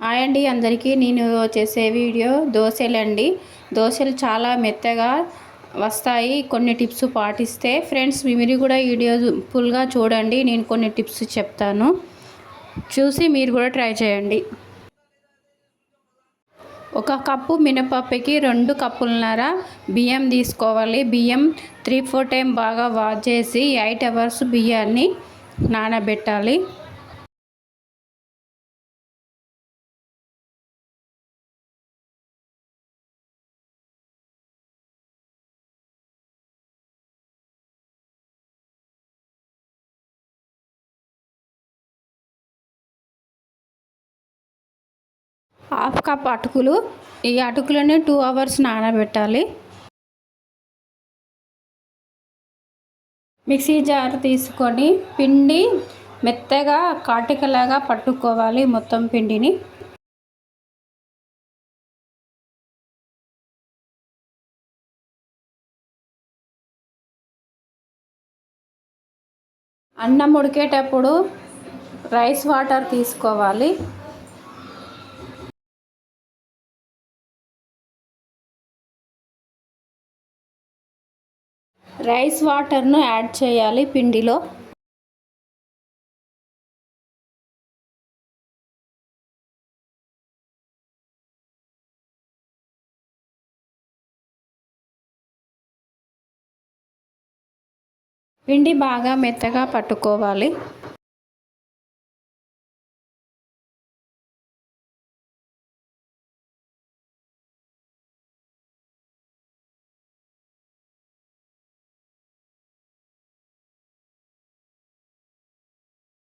Hi అండి అందరికీ. నేను చేసే వీడియో దోశలండి. దోశలు చాలా మెత్తగా వస్తాయి కొన్ని టిప్స్ పాటిస్తే. ఫ్రెండ్స్ మీరు కూడా వీడియో ఫుల్గా చూడండి, నేను కొన్ని టిప్స్ చెప్తాను, చూసి మీరు కూడా ట్రై చేయండి. ఒక కప్పు మినపప్పుకి 2 కప్పులన్నర బియ్యం తీసుకోవాలి. బియ్యం 3-4 టైం బాగా వాష్ చేసి 8 అవర్స్ బియ్యాన్ని నానబెట్టాలి. హాఫ్ కప్ అటుకులు, ఈ అటుకులని 2 అవర్స్ నానబెట్టాలి. మిక్సీ జార్ తీసుకొని పిండి మెత్తగా కాటికలాగా పట్టుకోవాలి మొత్తం పిండిని. అన్నం ఉడికేటప్పుడు రైస్ వాటర్ తీసుకోవాలి. రైస్ వాటర్ను యాడ్ చేయాలి పిండిలో. పిండి బాగా మెత్తగా పట్టుకోవాలి.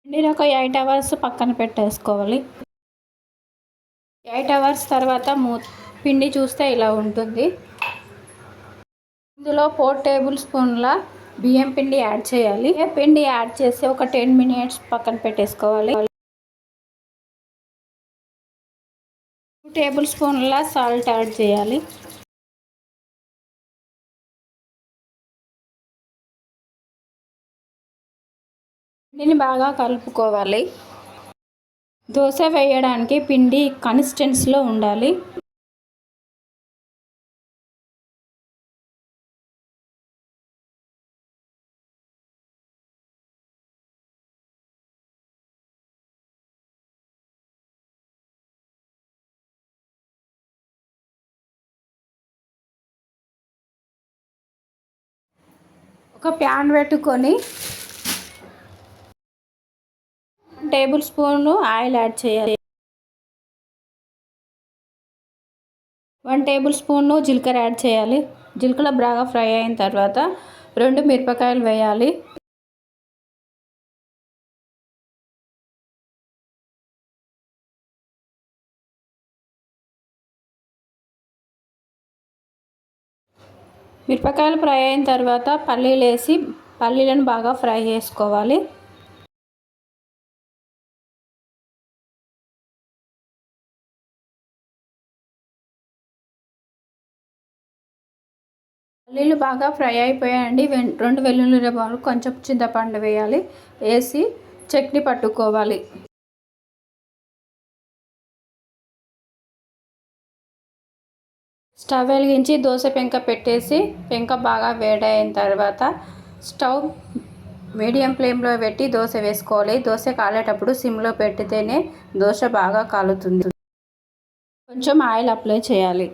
పిండిని ఒక 8 అవర్స్ పక్కన పెట్టేసుకోవాలి. 8 అవర్స్ తర్వాత పిండి చూస్తే ఇలా ఉంటుంది. ఇందులో 4 టేబుల్ స్పూన్ల బియ్యం పిండి యాడ్ చేయాలి. పిండి యాడ్ చేసి ఒక 10 మినిట్స్ పక్కన పెట్టేసుకోవాలి. 2 టేబుల్ స్పూన్ల సాల్ట్ యాడ్ చేయాలి. పిండిని బాగా కలుపుకోవాలి. దోశ వేయడానికి పిండి కన్సిస్టెన్సీలో ఉండాలి. ఒక ప్యాన్ పెట్టుకొని 1 టేబుల్ స్పూన్ ఆయిల్ యాడ్ చేయాలి. 1 టేబుల్ స్పూన్ జీలకర్ర యాడ్ చేయాలి. జీలకర్ర బాగా ఫ్రై అయిన తర్వాత 2 మిరపకాయలు వేయాలి. మిరపకాయలు ఫ్రై అయిన తర్వాత పల్లీలు వేసి పల్లీలను బాగా ఫ్రై చేసుకోవాలి. పల్లీలు బాగా ఫ్రై అయిపోయాయండి. 2 వెల్లుల్లి రెబ్బలు, కొంచెం చింతపండు వేయాలి. వేసి చట్నీ పట్టుకోవాలి. స్టవ్ వెలిగించి దోశ పెంక పెట్టేసి పెంక బాగా వేడైన తర్వాత స్టవ్ మీడియం ఫ్లేమ్లో పెట్టి దోశ వేసుకోవాలి. దోశ కాలేటప్పుడు సిమ్లో పెట్టితేనే దోశ బాగా కాలుతుంది. కొంచెం ఆయిల్ అప్లై చేయాలి.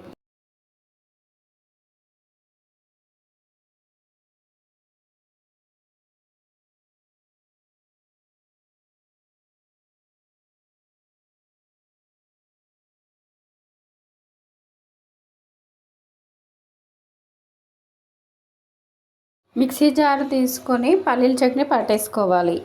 మిక్సీ జార్ తీసుకొని పల్లీల చట్నీ పట్టేసుకోవాలి.